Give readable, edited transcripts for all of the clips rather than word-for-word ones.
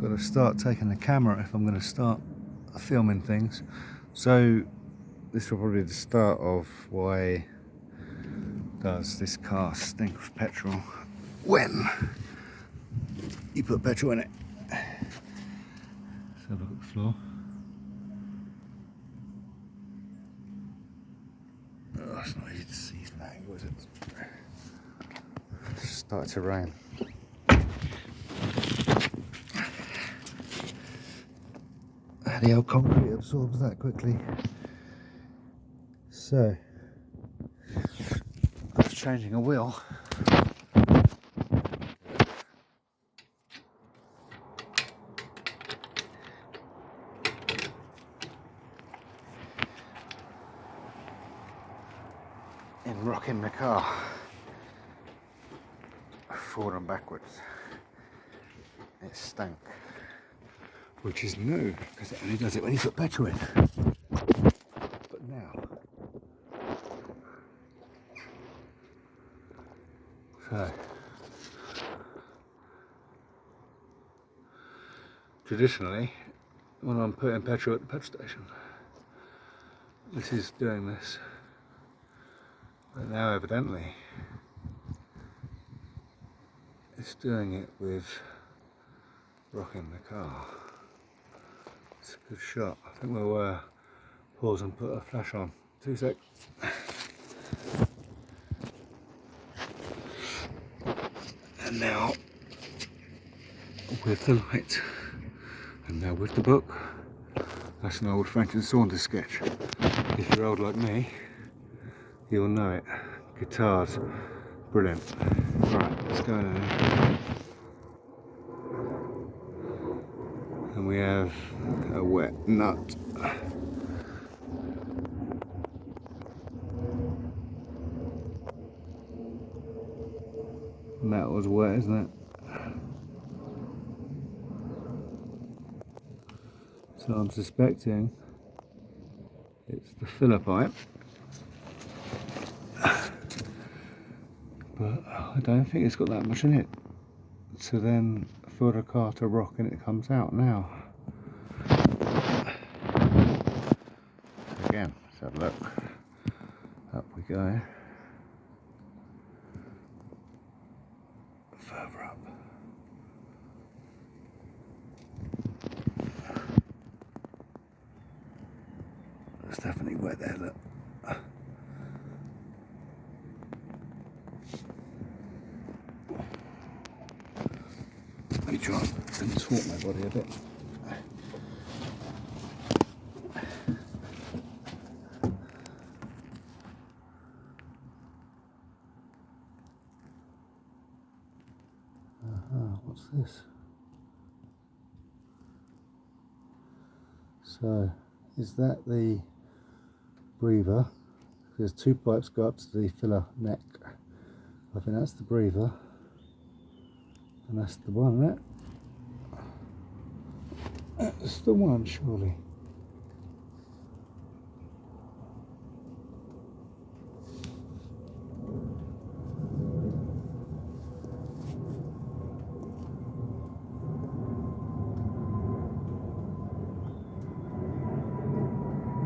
got to start taking the camera if I'm going to start filming things. So this will probably be the start of why does this car stink of petrol when you put petrol in it. Let's have a look at the floor. Oh, it's not easy to see from that angle, is it? It's started to rain. The old concrete absorbs that quickly. So, I was changing a wheel. In rocking the car forward and backwards. It stank, which is new because it only does it when you put petrol in. But now, so traditionally, when I'm putting petrol at the petrol station, this is doing this. But now, evidently, it's doing it with rocking the car. It's a good shot. I think we'll pause and put a flash on. 2 secs. And now with the light, and now with the book. That's an old Franklin Saunders sketch. If you're old like me, you'll know it. Guitars, brilliant. Right, let's go now. And we have a wet nut. And that was wet, isn't it? So I'm suspecting it's the filler pipe. But I don't think it's got that much in it. So then for the car to rock and it comes out now. Again, let's have a look. Up we go. Further up. It's definitely wet there, look. Let me try and contort my body a bit. What's this? So, is that the breather? There's 2 pipes go up to the filler neck. I think that's the breather. And that's the one, isn't it? That's the one, surely.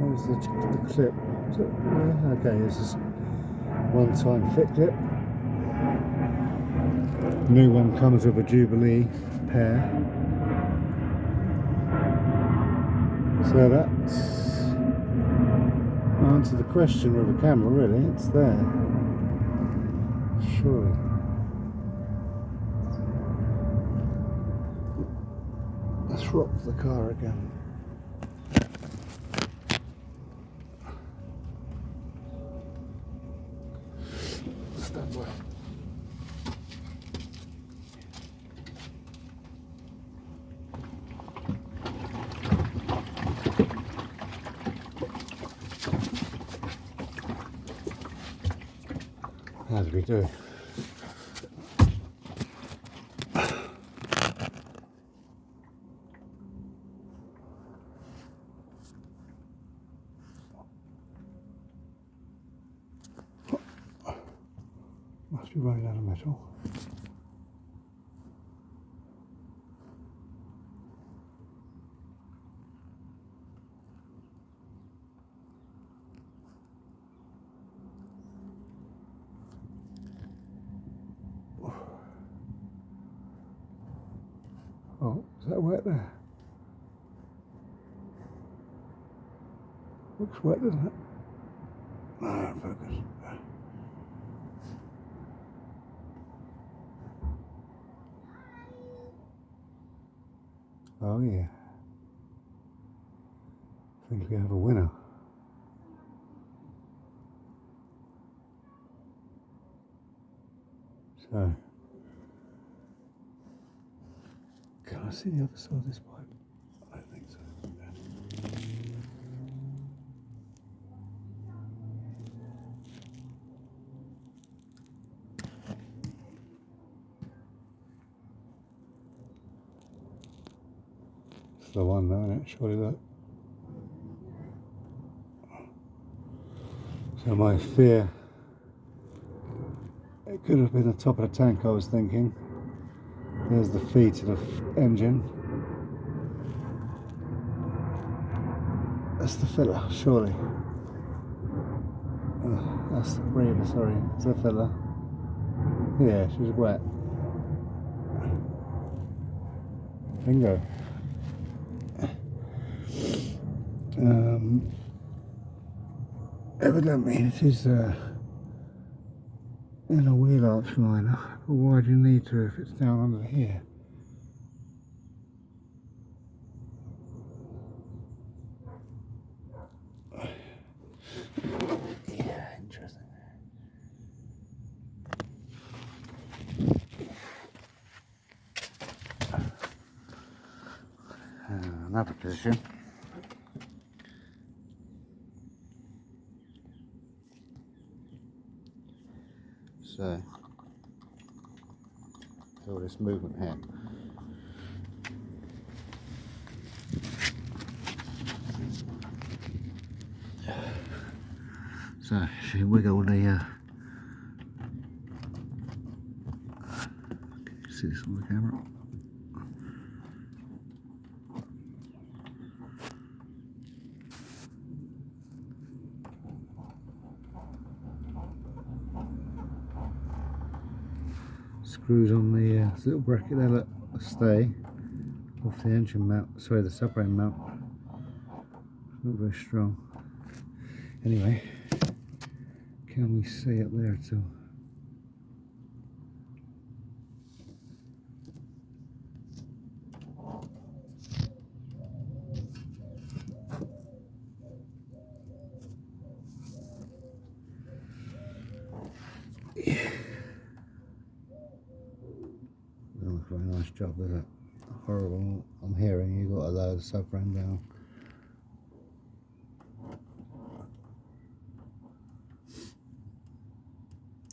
There's the clip. Okay, this is one-time fit clip. New one comes with a Jubilee pair. So that's answer the question with a camera, really. It's there. Surely. Let's rock the car again. Stand by. As we do. Must be running out of metal. Oh, is that wet there? Looks wet, doesn't it? No, focus. Oh yeah. I think we have a winner. So, can I see the other side of this pipe? I don't think so. It's the one though, isn't it? Surely that. So my fear, it could have been the top of the tank, I was thinking. There's the feed to the engine. That's the filler, surely. Oh, that's the breather, sorry. It's the filler. Yeah, she's wet. Bingo. Evidently it is in a wheel arch liner, but why do you need to if it's down under here? Yeah, interesting. Another position. So, all this movement here. So, should we wiggle the, can you see this on the camera? Screws on the little bracket there that stay off the engine mount, sorry, the subframe mount. Not very strong. Anyway, can we see up there at all? Yeah. Doesn't look a very nice job, does it? Horrible. I'm hearing you got to lower the subframe down.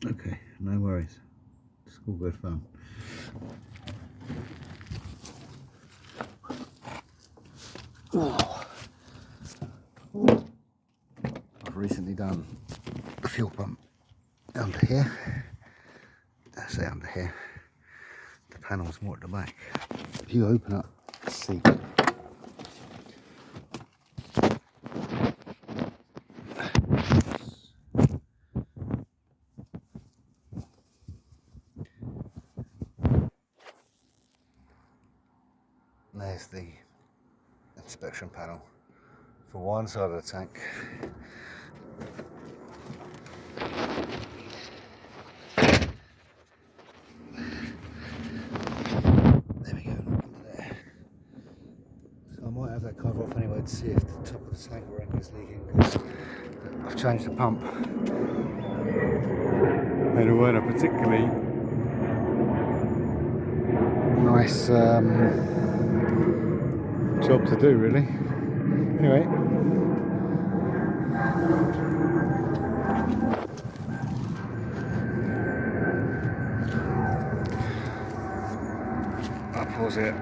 Okay, no worries. It's all good fun. Oh. I've recently done the fuel pump under here. I say under here. The panel's more at the back. If you open up the seat, there's the inspection panel for one side of the tank. There we go, under there. So I might have that cover off anyway to see if the top of the tank ring is leaking, because I've changed the pump. And it weren't a particularly nice job to do, really. Anyway, I'll pause it.